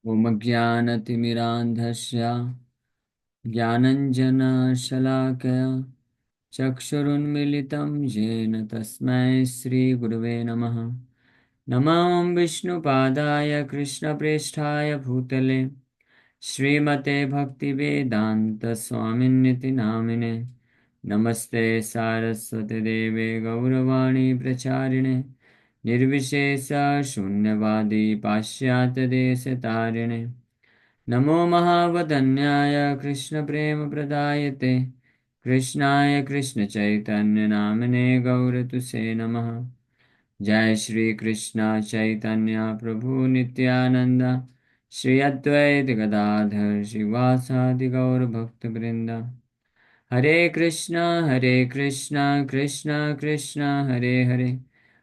ॐ अज्ञानतिमिरान्धस्य ज्ञानञ्जनशलाकया चक्षुरुन्मिलितं येन तस्मै श्रीगुरवे नमः। नमः विष्णुपादाय कृष्णप्रेष्ठाय भूतले श्रीमते भक्तिवेदान्तस्वामिन्निति नामिने। नमस्ते सारस्वतीदेवे गौरवाणी प्रचारिणे निर्विशेषशून्यवादी पाश्चात्यदेशतारिणे। नमो महावदन्याय कृष्णप्रेमप्रदायते कृष्णाय कृष्णचैतन्यनामिने गौरतुसे नमः। जय श्री कृष्ण चैतन्य प्रभु नित्यानंद श्री अद्वैत गदाधर श्रीवासादि गौर भक्त वृंद। हरे कृष्णा कृष्णा कृष्णा हरे हरे,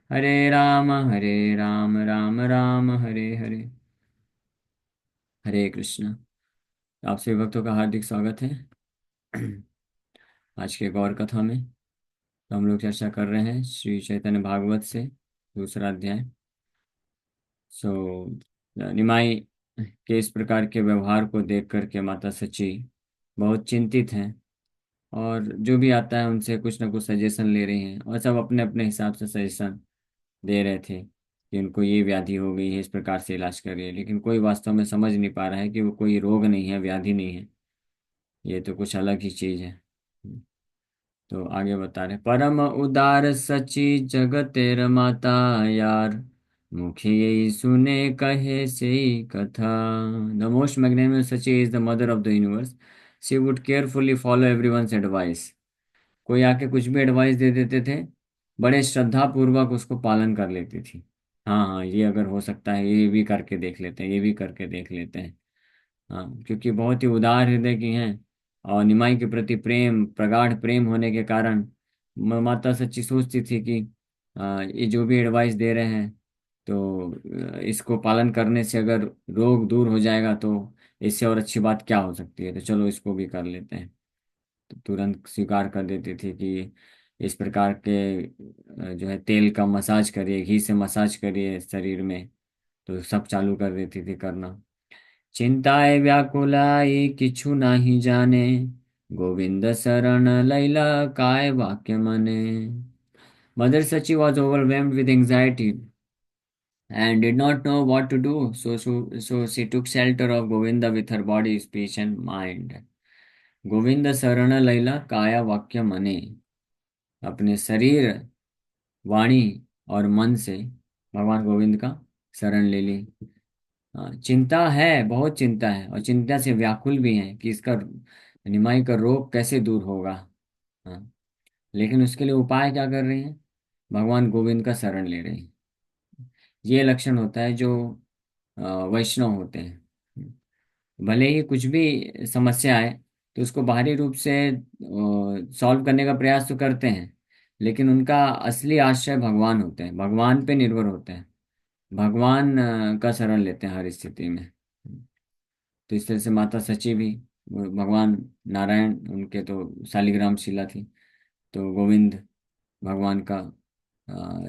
हरे राम राम राम हरे हरे। हरे कृष्णा। आप सभी भक्तों का हार्दिक स्वागत है। आज के गौर कथा में तो हम लोग चर्चा कर रहे हैं श्री चैतन्य भागवत से दूसरा अध्याय। सो निमाई के इस प्रकार के व्यवहार को देख करके माता सची बहुत चिंतित हैं और जो भी आता है उनसे कुछ ना कुछ सजेशन ले रही हैं और सब अपने अपने हिसाब से सजेशन दे रहे थे कि उनको ये व्याधि हो गई है, इस प्रकार से इलाज करिए। लेकिन कोई वास्तव में समझ नहीं पा रहा है कि वो कोई रोग नहीं है, व्याधि नहीं है, ये तो कुछ अलग ही चीज है। तो आगे बता रहे, परम उदार सची जगतेर माता यार, मुखे यही सुने कहे से कथा। The most magnanimous Sachi is the mother of the universe. She would carefully follow everyone's advice. कोई आके कुछ भी एडवाइस दे देते थे, बड़े श्रद्धा पूर्वक उसको पालन कर लेती थी। हाँ हाँ, ये अगर हो सकता है ये भी करके देख लेते हैं, ये भी करके देख लेते हैं। हाँ, क्योंकि बहुत ही उदार हृदय की हैं और निमाई के प्रति प्रेम, प्रगाढ़ प्रेम होने के कारण माता सच्ची सोचती थी कि ये जो भी एडवाइस दे रहे हैं तो इसको पालन करने से अगर रोग दूर हो जाएगा तो इससे और अच्छी बात क्या हो सकती है, तो चलो इसको भी कर लेते हैं। तो तुरंत स्वीकार कर देती थी कि इस प्रकार के जो है तेल का मसाज करिए, घी से मसाज करिए शरीर में, तो सब चालू कर देती थी करना। चिंताए व्याकुलाई किछु नाही जाने, गोविंद शरण लैला काय वाक्य मने। Mother Sachi was overwhelmed with anxiety and did not know what to do. So she took shelter of Govinda with her body, speech, and mind. Govind शरण लैला काया वाक्य मने। अपने शरीर, वाणी और मन से भगवान गोविंद का शरण ले ली। हाँ, चिंता है, बहुत चिंता है और चिंता से व्याकुल भी है कि इसका निमाई का रोग कैसे दूर होगा। हाँ, लेकिन उसके लिए उपाय क्या कर रही हैं? भगवान गोविंद का शरण ले रही हैं। ये लक्षण होता है जो वैष्णव होते हैं। भले ही कुछ भी समस्या आए तो उसको बाहरी रूप से सॉल्व करने का प्रयास तो करते हैं, लेकिन उनका असली आश्रय भगवान होते हैं, भगवान पे निर्भर होते हैं, भगवान का शरण लेते हैं हर स्थिति में। तो इस तरह से माता सची भी, भगवान नारायण उनके तो शालिग्राम शिला थी, तो गोविंद भगवान का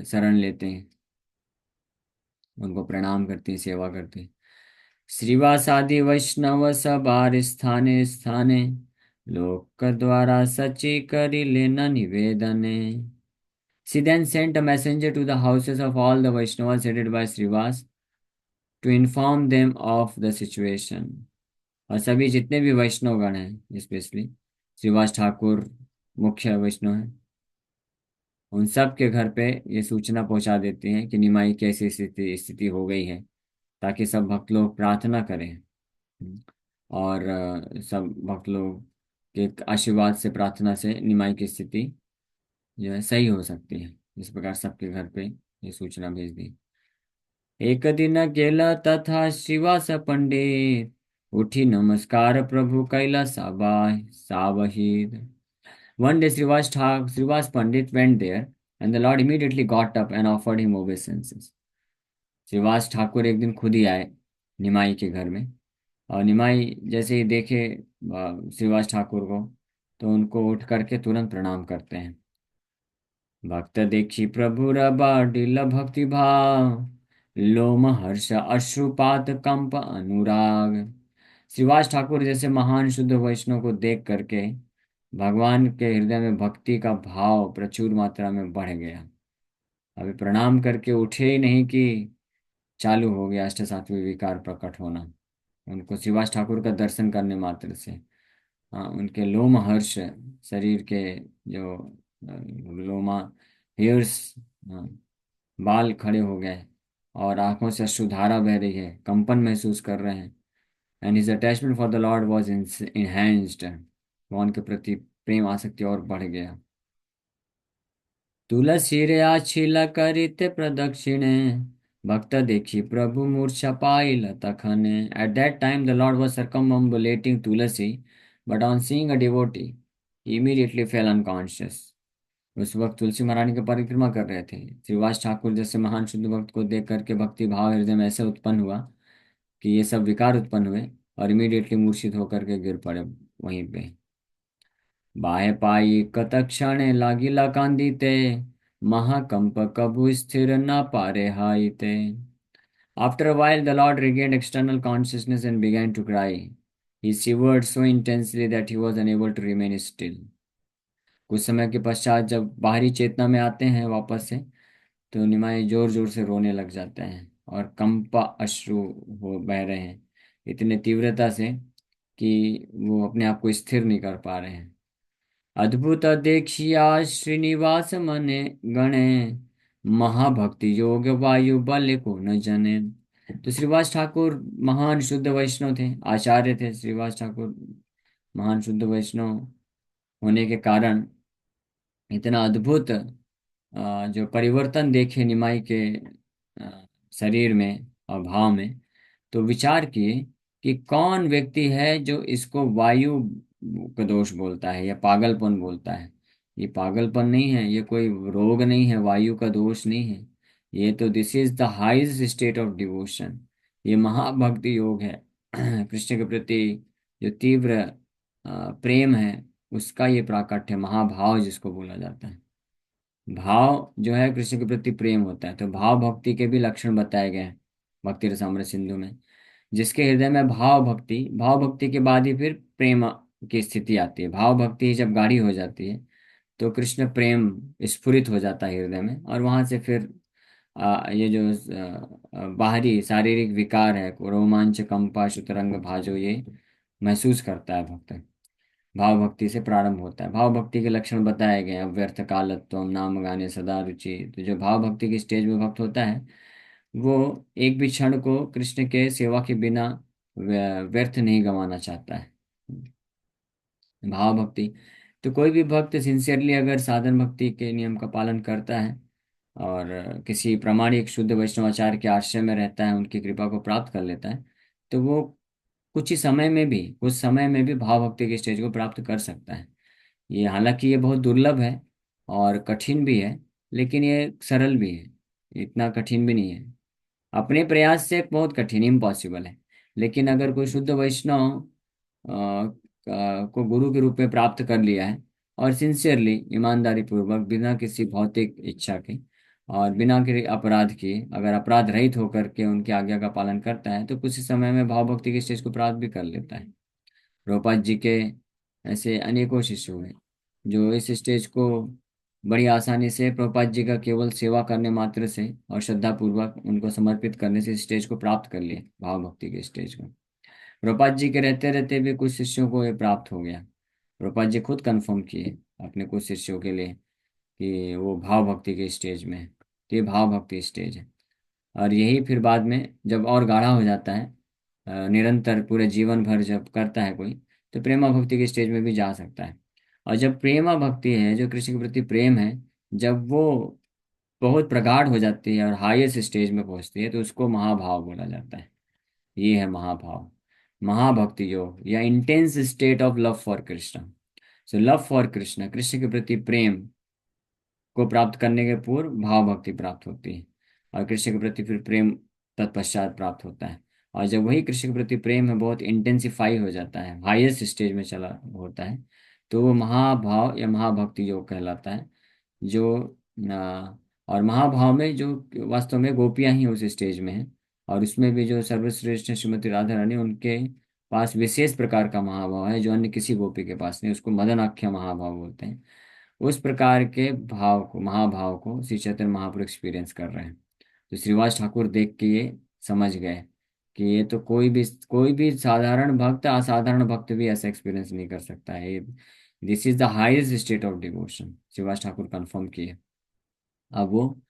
शरण लेते हैं, उनको प्रणाम करते हैं, सेवा करते हैं। श्रीवासादि वैष्णव सबार स्थाने स्थाने, लोक द्वारा सची करी लेना निवेदने। She then sent a messenger to the houses of all the Vaishnavas headed by Srivas to inform them of the situation। और सभी जितने भी वैष्णवगण हैं, स्पेशली श्रीवास ठाकुर मुख्य वैष्णव हैं, उन सब के घर पे ये सूचना पहुंचा देती हैं कि निमाई की ऐसी स्थिति स्थिति हो गई है, ताकि सब भक्त लोग प्रार्थना करें। और सब भक्त लोग के आशीर्वाद से, प्रार्थना से निमाई की स्थिति जो है सही हो सकती है। इस प्रकार सबके घर पे ये सूचना भेज दी। एक दिन गेला तथा श्रीवास पंडित, उठी नमस्कार प्रभु कैला सावहित। One day Srivas Pandit went there, and the Lord immediately got up and offered him obeisances। Shrivas Thakur एक दिन खुद ही आए निमाई के घर में, और निमाई जैसे ही देखे श्रीवास ठाकुर को, तो उनको उठ करके तुरंत प्रणाम करते हैं। भक्त देखी प्रभु रबाडिल भक्ति भाव, लोम हर्ष अश्रुपात कंप अनुराग। श्रीवास ठाकुर जैसे महान शुद्ध वैष्णव को देख करके भगवान के हृदय में भक्ति का भाव प्रचुर मात्रा में बढ़ गया। अभी प्रणाम करके उठे ही नहीं कि चालू हो गया अष्ट सात्विक विकार प्रकट होना। उनको श्रीवास ठाकुर का दर्शन करने मात्र से, हाँ, उनके लोम हर्ष, शरीर के जो लोमा हेयर्स, बाल खड़े हो गए और आंखों से अश्रुधारा बह रही है, कंपन महसूस कर रहे हैं। And his attachment for the Lord was enhanced. भगवान के प्रति प्रेम आसक्ति और बढ़ गया। तुलसी रे आछिल करिते प्रदक्षिणे, भक्त देखी प्रभु मूर्छा पाइल तखने। At that time the Lord was circumambulating Tulasi, but on seeing a devotee, he immediately fell unconscious. उस वक्त तुलसी महारानी की परिक्रमा कर रहे थे। श्रीवास ठाकुर जैसे महान शुद्ध भक्त को देख करके भक्ति भाव हृदय में ऐसे उत्पन्न हुआ कि ये सब विकार उत्पन्न हुए और इमीडिएटली मूर्छित होकर के गिर पड़े वहीं पे। बाहे पाई कतक्षण लागिला कांदिते, महाकंप कबु स्थिर न पारे हाइते। After a while, the Lord regained external consciousness and began to cry. He shivered so intensely that he was unable to remain still. कुछ समय के पश्चात जब बाहरी चेतना में आते हैं वापस से, तो निमाई जोर जोर से रोने लग जाते हैं और कंपा अश्रु हो बह रहे हैं इतने तीव्रता से कि वो अपने आप को स्थिर नहीं कर पा रहे हैं। अद्भुत देखिया श्रीनिवास मने गणे, महाभक्ति योग वायु बल को न जने। तो श्रीवास ठाकुर महान शुद्ध वैष्णव थे, आचार्य थे। श्रीवास ठाकुर महान शुद्ध वैष्णव होने के कारण इतना अद्भुत जो परिवर्तन देखे निमाई के शरीर में और भाव में, तो विचार किए कि कौन व्यक्ति है जो इसको वायु का दोष बोलता है या पागलपन बोलता है। ये पागलपन नहीं है, ये कोई रोग नहीं है, वायु का दोष नहीं है। ये तो this is the highest state of devotion. ये महाभक्ति योग है। कृष्ण के प्रति जो तीव्र प्रेम है, उसका ये प्राकट्य है, महाभाव जिसको बोला जाता है। भाव जो है कृष्ण के प्रति प्रेम होता है। तो भाव भक्ति के भी लक्षण बताए गए हैं भक्ति रसामृत सिंधु में। जिसके हृदय में भाव भक्ति के बाद ही फिर प्रेम की स्थिति आती है। भाव भक्ति जब गाढ़ी हो जाती है तो कृष्ण प्रेम स्फुरित हो जाता है हृदय में, और वहां से फिर ये जो बाहरी शारीरिक विकार है, रोमांच कंपा शुतरंग भाजो, ये महसूस करता है भक्त। भाव भक्ति से प्रारंभ होता है। भाव भक्ति के लक्षण बताए गए हैं, अव्यर्थ कालत्व, नाम गाने सदा रुचि। तो जो भाव भक्ति की स्टेज में भक्त होता है, वो एक भी क्षण को कृष्ण के सेवा के बिना व्यर्थ नहीं गंवाना चाहता है। भाव भक्ति तो कोई भी भक्त सिंसियरली अगर साधन भक्ति के नियम का पालन करता है और किसी प्रामाणिक शुद्ध वैष्णवाचार्य के आश्रय में रहता है, उनकी कृपा को प्राप्त कर लेता है, तो वो कुछ समय में भी भाव भक्ति के स्टेज को प्राप्त कर सकता है। ये हालांकि ये बहुत दुर्लभ है और कठिन भी है, लेकिन ये सरल भी है, इतना कठिन भी नहीं है। अपने प्रयास से बहुत कठिन, इम्पॉसिबल है। लेकिन अगर कोई शुद्ध वैष्णव को गुरु के रूप में प्राप्त कर लिया है और सिंसियरली ईमानदारी पूर्वक बिना किसी भौतिक इच्छा के और बिना किसी अपराध किए, अगर अपराध रहित होकर के उनकी आज्ञा का पालन करता है, तो कुछ ही समय में भाव भक्ति के स्टेज को प्राप्त भी कर लेता है। प्रभुपाद जी के ऐसे अनेकों शिष्य हुए जो इस स्टेज को बड़ी आसानी से प्रभुपाद जी का केवल सेवा करने मात्र से और श्रद्धा पूर्वक उनको समर्पित करने से स्टेज को प्राप्त कर लिए, भाव भक्ति के स्टेज को। प्रभुपाद जी के रहते रहते भी कुछ शिष्यों को ये प्राप्त हो गया। प्रभुपाद जी खुद कंफर्म किए अपने कुछ शिष्यों के लिए कि वो भाव भक्ति के स्टेज में है। तो ये भाव भक्ति स्टेज है। और यही फिर बाद में जब और गाढ़ा हो जाता है, निरंतर पूरे जीवन भर जब करता है कोई, तो प्रेमा भक्ति के स्टेज में भी जा सकता है। और जब प्रेमा भक्ति है, जो कृष्ण के प्रति प्रेम है, जब वो बहुत प्रगाढ़ हो जाती है और हाईएस्ट स्टेज में पहुंचती है, तो उसको महाभाव बोला जाता है। ये है महाभाव, महाभक्ति योग या intense state of love for Krishna. So love for Krishna, Krishna के प्रति प्रेम को प्राप्त करने के पूर्व भाव भक्ति प्राप्त होती है, और कृष्ण के प्रति फिर प्रेम तत्पश्चात प्राप्त होता है। और जब वही कृष्ण के प्रति प्रेम है बहुत इंटेंसिफाई हो जाता है, हाईएस्ट स्टेज में चला होता है, तो वो महाभाव या महाभक्ति योग कहलाता है। जो और महाभाव में जो वास्तव में गोपियां ही उस स्टेज में हैं, और उसमें भी जो सर्वश्रेष्ठ हैं श्रीमती राधा रानी, उनके पास विशेष प्रकार का महाभाव है जो अन्य किसी गोपी के पास नहीं, उसको मदनाख्य महाभाव बोलते हैं। उस प्रकार के भाव को, महाभाव को श्री चैतन्य महाप्रभु एक्सपीरियंस कर रहे हैं। तो श्रीवास ठाकुर देख के ये समझ गए कि ये तो कोई भी साधारण भक्त, असाधारण भक्त भी ऐसा एक्सपीरियंस नहीं कर सकता है। This is the highest state of devotion, Shrivas Thakur confirm किए। अब वो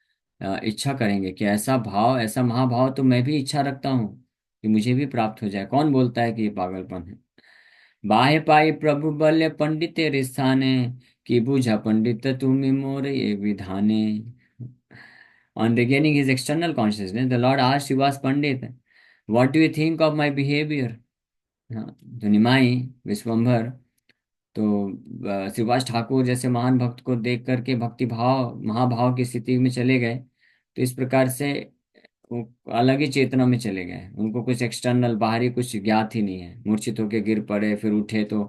इच्छा करेंगे कि ऐसा भाव, ऐसा महाभाव तो मैं भी इच्छा रखता हूँ कि मुझे भी प्राप्त हो जाए। कौन बोलता है कि ये पागलपन है? बाहे पाई प्रभु बल्य पंडित तेरे स्थाने, कि बुझा पंडित तुम्हें मोर ये विधाने। On regaining his external consciousness, the Lord asked Srivas Pandit, "What do you think of my behavior?" हाँ, तो निमाई विश्वम्भर, तो श्रीवास ठाकुर जैसे महान भक्त को देख करके भक्ति भाव, महाभाव की स्थिति में चले गए। तो इस प्रकार से वो अलग ही चेतना में चले गए। उनको कुछ एक्सटर्नल, बाहरी कुछ ज्ञात ही नहीं है। मूर्छित होके गिर पड़े, फिर उठे तो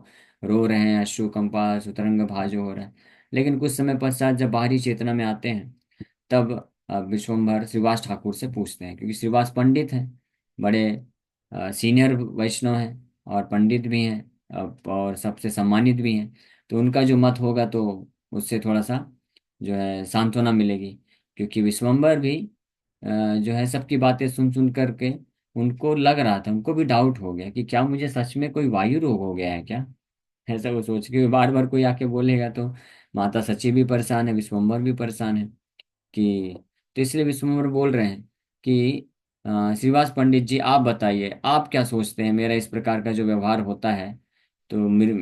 रो रहे हैं, अश्रु कंपास उतरंग भाजो हो रहा है। लेकिन कुछ समय पश्चात जब बाहरी चेतना में आते हैं, तब विश्वम्भर श्रीवास ठाकुर से पूछते हैं, क्योंकि श्रीवास पंडित हैं, बड़े सीनियर वैष्णव हैं और पंडित भी हैं, और सबसे सम्मानित भी हैं। तो उनका जो मत होगा तो उससे थोड़ा सा जो है सांत्वना मिलेगी। क्योंकि विश्वम्भर भी जो है सबकी बातें सुन सुन करके उनको लग रहा था, उनको भी डाउट हो गया कि क्या मुझे सच में कोई वायु रोग हो गया है क्या। ऐसा वो सोच के बार बार कोई आके बोलेगा तो माता सची भी परेशान है, विश्वम्भर भी परेशान है। कि तो इसलिए विश्वम्भर बोल रहे हैं कि श्रीवास पंडित जी, आप बताइए, आप क्या सोचते हैं मेरा इस प्रकार का जो व्यवहार होता है, तो मेरे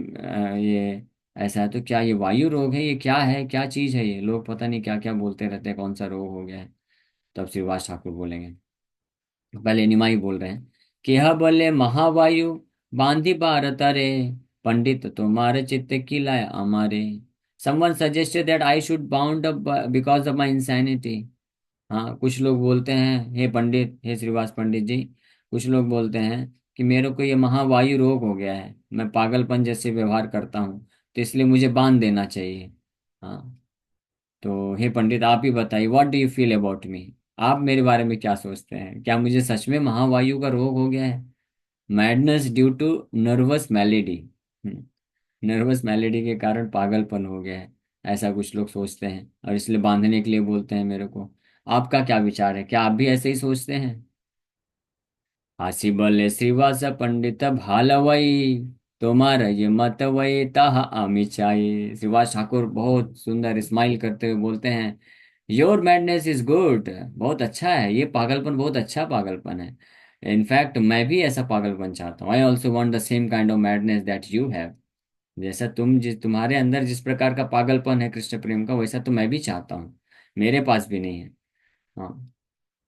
ये ऐसा है, तो क्या ये वायु रोग है, ये क्या है, क्या चीज है, ये लोग पता नहीं क्या क्या बोलते रहते हैं, कौन सा रोग हो गया है। तब श्रीवास ठाकुर बोलेंगे, पहले निमाई बोल रहे हैं कि यह बोले महावायु बांधी बार तरे, पंडित तुम्हारे चित्त की लाय हमारे। Someone suggested that I should bound up because of my insanity. हाँ, कुछ लोग बोलते हैं, हे पंडित, हे श्रीवास पंडित जी, कुछ लोग बोलते हैं कि मेरे को ये महावायु रोग हो गया है, मैं पागलपन जैसे व्यवहार करता हूँ, तो इसलिए मुझे बांध देना चाहिए। हाँ, तो हे पंडित, आप ही बताइए, what do you feel about me? आप मेरे बारे में क्या सोचते हैं? क्या मुझे सच में महावायु का रोग हो गया है? Madness due to nervous malady, nervous malady के कारण पागलपन हो गया है, ऐसा कुछ लोग सोचते हैं, और इसलिए बांधने के लिए बोलते हैं मेरे को। आपका क्या विचार है? क्या आप भी ऐसे ही सोचते हैं? हासिबले श्रीवास पंडित भालवई, तुम्हारा ये मत वही ताहा आमी चाहिए। श्रीवास ठाकुर बहुत सुंदर स्माइल करते हुए बोलते हैं, योर मैडनेस इज गुड, बहुत अच्छा है, ये पागलपन बहुत अच्छा पागलपन है। इनफैक्ट मैं भी ऐसा पागलपन चाहता हूँ। I also want the same kind of madness that you have. जैसा तुम्हारे अंदर जिस प्रकार का पागलपन है कृष्ण प्रेम का, वैसा तो मैं भी चाहता हूँ, मेरे पास भी नहीं है। हाँ,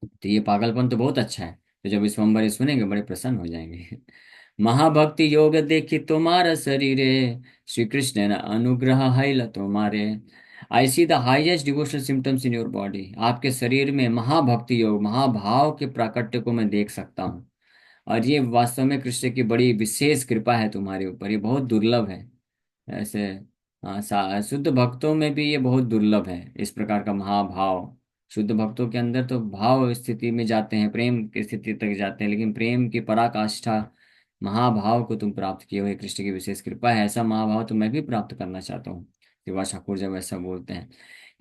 तो ये पागलपन तो बहुत अच्छा है। तो जब विश्वम्भर ये सुनेंगे, बड़े प्रसन्न हो जाएंगे। महाभक्ति योग देखी तुम्हारा शरीरे, श्री कृष्ण न अनुग्रह है तुम्हारे। I see the highest devotional symptoms in your body. आपके शरीर में महाभक्ति योग, महाभाव के प्राकट्य को मैं देख सकता हूँ। और ये वास्तव में कृष्ण की बड़ी विशेष कृपा है तुम्हारे ऊपर, ये बहुत दुर्लभ है। ऐसे शुद्ध भक्तों में भी ये बहुत दुर्लभ है, इस प्रकार का महाभाव। शुद्ध भक्तों के अंदर तो भाव स्थिति में जाते हैं, प्रेम की स्थिति तक जाते हैं, लेकिन प्रेम की पराकाष्ठा महाभाव को तुम प्राप्त किए हुए, कृष्ण की विशेष कृपा है। ऐसा महाभाव तो मैं भी प्राप्त करना चाहता हूँ। श्रीवास ठाकुर जब ऐसा बोलते हैं,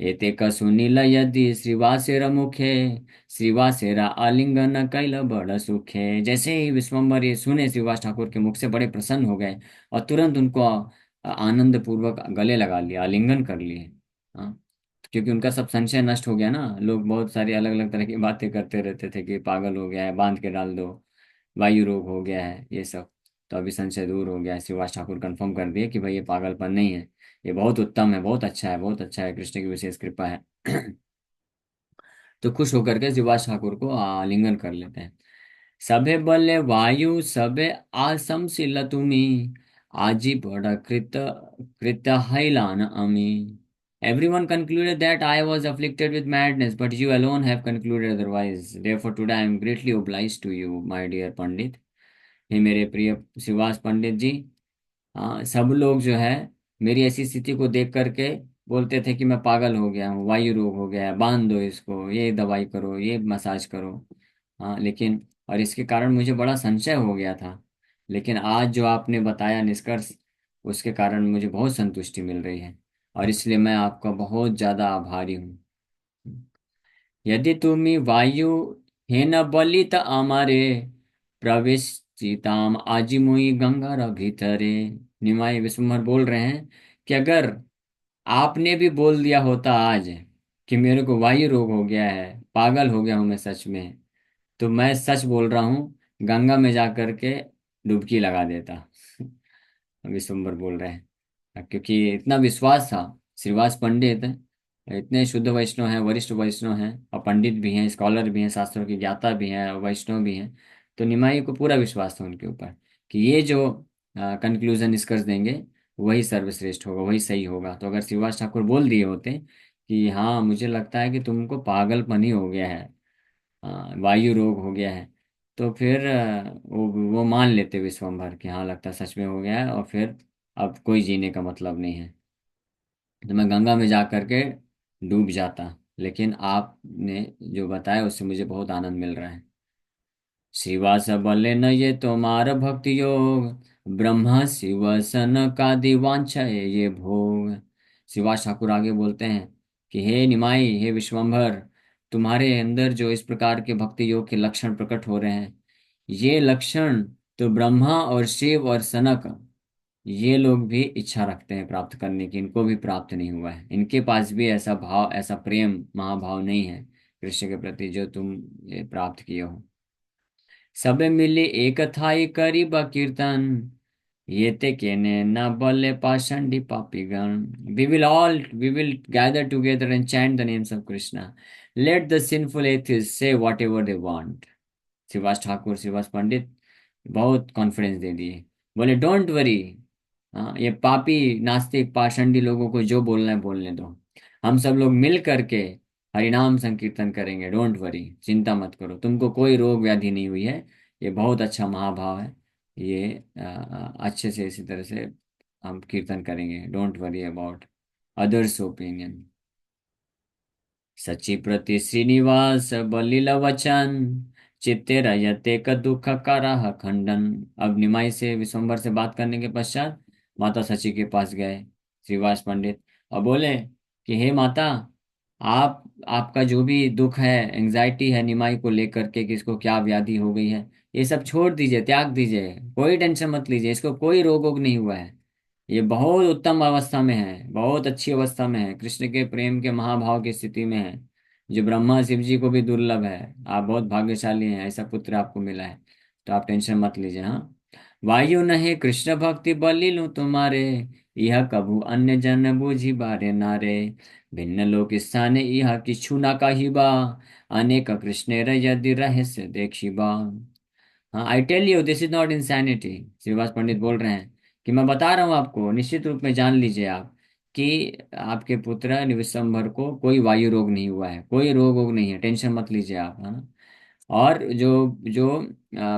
एते सुनील यदि श्रीवासेर मुखे, श्रीवासेरा आलिंगन कैल बड़ सुखे। जैसे ही विश्वम्भर ये सुने श्रीवास ठाकुर के मुख से, बड़े प्रसन्न हो गए, और तुरंत उनको आनंद पूर्वक गले लगा लिया, आलिंगन कर लिए। हाँ, क्योंकि उनका सब संशय नष्ट हो गया ना। लोग बहुत सारी अलग अलग तरह की बातें करते रहते थे कि पागल हो गया है, बांध के डाल दो, वायु रोग हो गया है, ये सब। तो अभी संशय दूर हो गया है। श्रीवास ठाकुर कंफर्म कर दिए कि भाई ये पागलपन नहीं है, ये बहुत उत्तम है, बहुत अच्छा है, बहुत अच्छा है, कृष्ण की विशेष कृपा है। तो खुश होकर के श्रीवास ठाकुर को आलिंगन कर लेते हैं। सभे बल्ले वायु सबे आसमशील तुमी, आजी बड़ा कृत हैलान अमी। Everyone concluded that I was afflicted with madness, but you alone have concluded otherwise. Therefore, today I am greatly obliged to you, my dear पंडित। हे मेरे प्रिय श्रीवास पंडित जी, हाँ, सब लोग जो है मेरी ऐसी स्थिति को देख करके बोलते थे कि मैं पागल हो गया हूँ, वायु रोग हो गया है, बांध दो इसको, ये दवाई करो, ये मसाज करो। हाँ लेकिन, और इसके कारण मुझे बड़ा संशय हो गया था। लेकिन आज जो आपने बताया निष्कर्ष, उसके कारण मुझे बहुत संतुष्टि मिल रही है, और इसलिए मैं आपका बहुत ज़्यादा आभारी हूँ। यदि तुम्ही वायु हे न बली त आमारे, प्रवेशिताम आजी मुई गंगा भीतरे। निमाई विश्वम्भर बोल रहे हैं कि अगर आपने भी बोल दिया होता आज कि मेरे को वायु रोग हो गया है, पागल हो गया हूं मैं सच में, तो मैं सच बोल रहा हूँ, गंगा में जा करके डुबकी लगा देता। विश्वम्भर बोल रहे हैं, क्योंकि इतना विश्वास था। श्रीवास पंडित इतने शुद्ध वैष्णव हैं, वरिष्ठ वैष्णव हैं, और पंडित भी हैं, स्कॉलर भी हैं, शास्त्रों के ज्ञाता भी हैं, और वैष्णव भी हैं। तो निमाई को पूरा विश्वास था उनके ऊपर कि ये जो कंक्लूजन निष्कर्ष देंगे वही सर्वश्रेष्ठ होगा, वही सही होगा। तो अगर श्रीवास ठाकुर बोल दिए होते कि हाँ मुझे लगता है कि तुमको पागलपन ही हो गया है, वायु रोग हो गया है, तो फिर वो मान लेते विश्वम्भर कि हाँ लगता है सच में हो गया है, और फिर अब कोई जीने का मतलब नहीं है, तो मैं गंगा में जा करके डूब जाता। लेकिन आपने जो बताया उससे मुझे बहुत आनंद मिल रहा है। शिवा बल्ले न ये तुम्हार भक्ति योग, ब्रह्मा शिव सन का दिवांछा है ये भोग। शिवास ठाकुर आगे बोलते हैं कि हे निमाई, हे विश्वंभर, तुम्हारे अंदर जो इस प्रकार के भक्ति योग के लक्षण प्रकट हो रहे हैं, ये लक्षण तो ब्रह्मा और शिव और सनक, ये लोग भी इच्छा रखते हैं प्राप्त करने की, इनको भी प्राप्त नहीं हुआ है, इनके पास भी ऐसा भाव, ऐसा प्रेम महाभाव नहीं है कृष्ण के प्रति जो तुम ये प्राप्त किए हो। सब मिले एक थाई करी कीर्तन, ये ते केने न बल्ले पाषंडी पापीगण। We will gather together and chant the names of Krishna, let the sinful atheist say whatever they want. Shrivas Thakur, Shrivas Pandit बहुत कॉन्फिडेंस दे दिए, बोले डोंट वरी। हाँ, ये पापी नास्तिक पाषंडी लोगों को जो बोलना है बोलने दो, हम सब लोग मिल करके हरिनाम संकीर्तन करेंगे, डोंट वरी, चिंता मत करो, तुमको कोई रोग व्याधि नहीं हुई है। ये बहुत अच्छा महाभाव है, ये अच्छे से इसी तरह से हम कीर्तन करेंगे, don't worry about others opinion. Sachi प्रति श्रीनिवास बलिल वचन, चित्ते रयते क दुख कराह खंडन। अब निमाई से, विश्वम्भर से बात करने के पश्चात माता सची के पास गए श्रीवास पंडित, और बोले कि हे माता, आप आपका जो भी दुख है, एंजाइटी है निमाई को लेकर के कि इसको क्या व्याधि हो गई है, ये सब छोड़ दीजिए, त्याग दीजिए, कोई टेंशन मत लीजिए, इसको कोई रोग वोग नहीं हुआ है, ये बहुत उत्तम अवस्था में है, बहुत अच्छी अवस्था में है, कृष्ण के प्रेम के महाभाव की स्थिति में है, जो ब्रह्मा शिव जी को भी दुर्लभ है। आप बहुत भाग्यशाली हैं, ऐसा पुत्र आपको मिला है, तो आप टेंशन मत लीजिए। हाँ, वायु नहे कृष्ण भक्ति बलिलु तुम्हारे, यह कभु अन्य जन बूझी बारे नारे, भिन्न लोक स्थाने यह किछु न कहिबा, अनेक कृष्ण यदि रहस्य देखिबा। हाँ, I tell you this is not insanity. Shrivas Pandit बोल रहे हैं कि मैं बता रहा हूँ आपको, निश्चित रूप में जान लीजिए आप कि आपके पुत्र विश्वम्भर को कोई वायु रोग नहीं हुआ है, कोई रोग वोग नहीं है, टेंशन मत लीजिए आप, है ना। और जो जो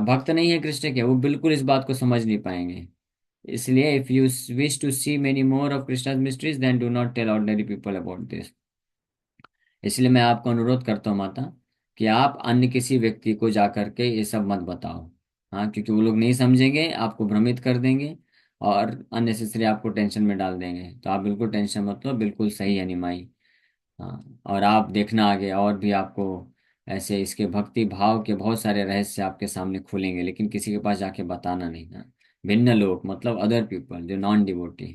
भक्त नहीं है कृष्ण के, वो बिल्कुल इस बात को समझ नहीं पाएंगे। इसलिए if you wish to see many more of Krishna's mysteries, then do not tell ordinary people about this. इसलिए मैं आपको अनुरोध करता हूँ माता, कि आप अन्य किसी व्यक्ति को जा करके ये सब मत बताओ। हाँ, क्योंकि वो लोग नहीं समझेंगे, आपको भ्रमित कर देंगे, और अननेसेसरी आपको टेंशन में डाल देंगे। तो आप बिल्कुल टेंशन मत लो, बिल्कुल सही है निमाई। हाँ, और आप देखना आगे और भी आपको ऐसे इसके भक्ति भाव के बहुत सारे रहस्य आपके सामने खुलेंगे, लेकिन किसी के पास जाके बताना नहीं ना। भिन्न लोग मतलब अदर पीपल जो नॉन डिवोटी,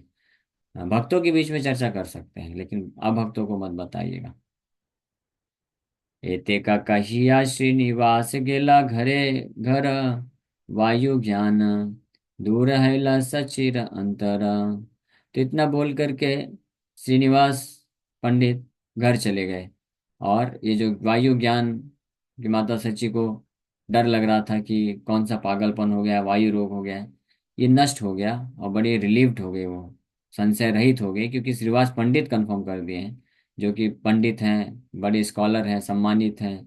भक्तों के बीच में चर्चा कर सकते हैं, लेकिन अभक्तों को मत बताइएगा। एते का कहिया श्रीनिवास गेला घरे घर, वायु ज्ञान दूर हैला सचिर अंतर। तो इतना बोल करके श्रीनिवास पंडित घर चले गए, और ये जो वायु ज्ञान की माता सची को डर लग रहा था कि कौन सा पागलपन हो गया, वायु रोग हो गया है, ये नष्ट हो गया, और बड़ी रिलीव्ड हो गए वो, संशय रहित हो गए, क्योंकि श्रीनिवास पंडित कंफर्म कर दिए हैं, जो कि पंडित हैं, बड़े स्कॉलर हैं, सम्मानित हैं,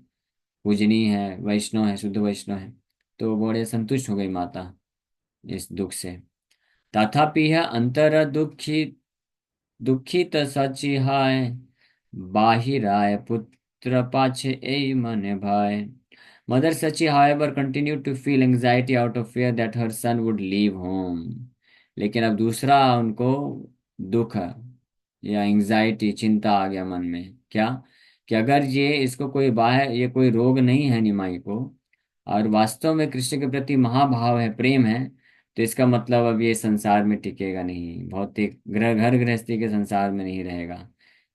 पूजनीय हैं, वैष्णव हैं, शुद्ध वैष्णव हैं। तो बड़े संतुष्ट हो गई माता इस दुख से। तथापि यह अंतर दुखी दुखित सची हाय, बाहिराय पुत्र पाछे ए मन भाई। Mother Sachi, however, continued to feel anxiety out of fear that her son would leave home. लेकिन अब दूसरा उनको दुख है या एंजाइटी, चिंता आ गया मन में। क्या? कि अगर ये इसको कोई बाहर, ये कोई रोग नहीं है निमाई को, और वास्तव में कृष्ण के प्रति महाभाव है, प्रेम है, तो इसका मतलब अब ये संसार में टिकेगा नहीं, भौतिक ग्रह घर गृहस्थी के संसार में नहीं रहेगा।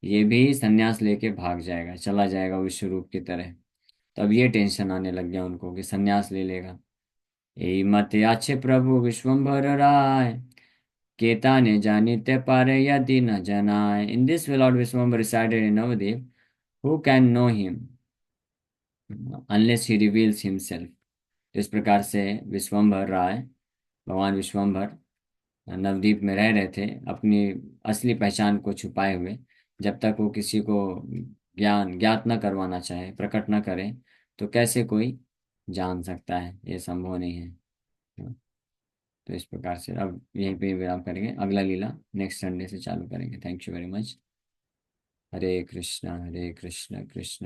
ये भी संन्यास लेके भाग जाएगा, चला जाएगा विश्व रूप की तरह। तब ये टेंशन आने लग गया उनको कि संन्यास ले लेगा। यही मत याचे प्रभु विश्वम्भर राय, केता ने जानिते पारे यदि न जनाय। In this way lord Vishvambhar resided in Navadvip, who can know him unless he reveals himself. इस प्रकार से विश्वम्भर राय, भगवान विश्वम्भर नवद्वीप में रह रहे थे अपनी असली पहचान को छुपाए हुए, जब तक वो किसी को ज्ञान ज्ञात न करवाना चाहे, प्रकट न करे, तो कैसे कोई जान सकता है, ये संभव नहीं है। तो इस प्रकार से अब यहीं पे विराम करेंगे, अगला लीला नेक्स्ट संडे से चालू करेंगे। Thank you very much. Hare Krishna Krishna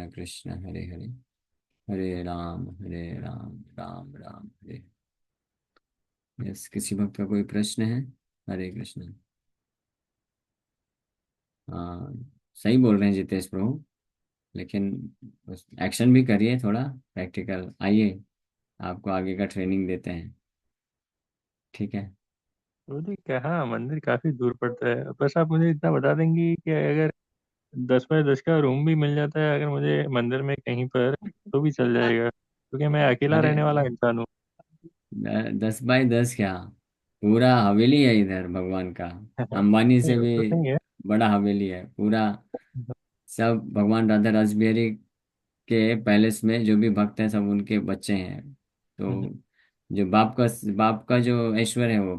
Krishna Hare Hare, Hare Ram Ram Ram Hare. Yes, किसी भक्त का कोई प्रश्न है? हरे कृष्ण। हाँ, सही बोल रहे हैं जितेश प्रभु, लेकिन एक्शन भी करिए, थोड़ा प्रैक्टिकल आइए, आपको आगे का ट्रेनिंग देते हैं। ठीक है। तो जी कहाँ, मंदिर काफी दूर पड़ता है। बस आप मुझे इतना बता देंगे कि अगर 10 बाय 10 का रूम भी मिल जाता है अगर मुझे मंदिर में कहीं पर, तो भी चल जाएगा, क्योंकि मैं अकेला अरे, रहने वाला इंसान हूँ। 10 बाय 10 क्या, पूरा हवेली है इधर भगवान का। अंबानी नहीं से वो भी तो सही है। बड़ा हवेली है पूरा। सब भगवान राधा रासबिहारी के पैलेस में जो भी भक्त हैं सब उनके बच्चे हैं। तो जो बाप का जो ऐश्वर्य है वो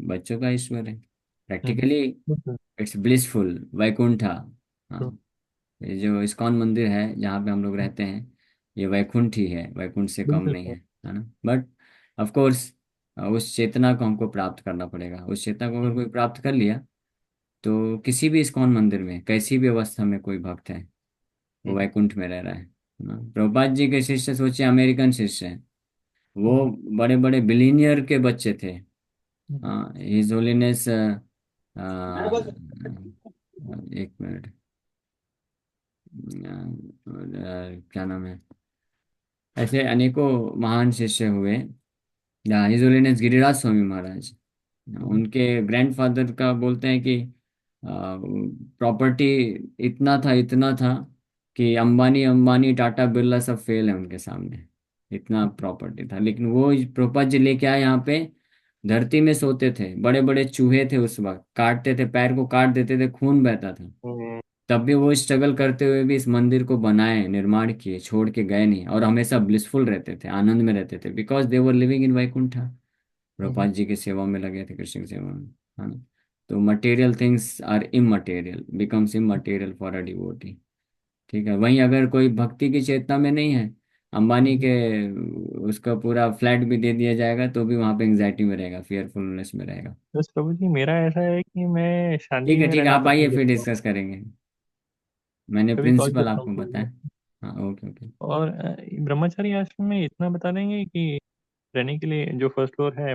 बच्चों का ऐश्वर्य है प्रैक्टिकली। It's blissful Vaikuntha. हाँ, ये जो इस्कॉन मंदिर है जहाँ पे हम लोग रहते हैं, ये वैकुंठ ही है, वैकुंठ से कम नहीं है ना। बट ऑफ कोर्स उस चेतना को हमको प्राप्त करना पड़ेगा। उस चेतना को अगर कोई प्राप्त कर लिया, तो किसी भी इस्कॉन मंदिर में कैसी भी अवस्था में कोई भक्त है, वो वैकुंठ में रह रहा है ना। प्रभुपाद जी के शिष्य सोचिए, अमेरिकन शिष्य हैं वो, बड़े बड़े बिलीनियर के बच्चे थे। हाँ, हिज होलीनेस, एक मिनट, क्या नाम है, ऐसे अनेकों महान शिष्य हुए। हिज होलीनेस गिरिराज स्वामी महाराज, उनके ग्रैंडफादर का बोलते हैं कि प्रॉपर्टी इतना था कि अंबानी अंबानी टाटा बिरला सब फेल है उनके सामने। इतना प्रॉपर्टी था, लेकिन वो प्रॉपर्टी जी लेके आए यहाँ पे। धरती में सोते थे, बड़े बड़े चूहे थे उस वक्त, काटते थे, पैर को काट देते थे, खून बहता था। तब भी वो स्ट्रगल करते हुए भी इस मंदिर को बनाए, निर्माण किए, छोड़ के गए नहीं, और हमेशा ब्लिसफुल रहते थे, आनंद में रहते थे, because they were living in Vaikuntha. Prabhupada ji की सेवा में लगे थे, कृष्ण की सेवा में, है ना। तो material things are immaterial, becomes immaterial for a devotee. ठीक है, वहीं अगर कोई भक्ति की चेतना में नहीं है, अंबानी के उसका पूरा फ्लैट भी दे दिया जाएगा तो भी वहां पे एंग्जाइटी में रहेगा, फियरफुलनेस में रहेगा। बस प्रभु जी मेरा ऐसा है कि मैं ठीक शांति है, में ठीक है, रहना आप आइए पसंद फिर करता हूँ। डिस्कस करेंगे। मैंने कभी कॉल प्रिंसिपल करता हूँ आपको प्रभु बताया। जी। हाँ, ओके ओके। और ब्रह्मचारी आश्रम में इतना बता देंगे कि रहने के लिए जो फर्स्ट फ्लोर है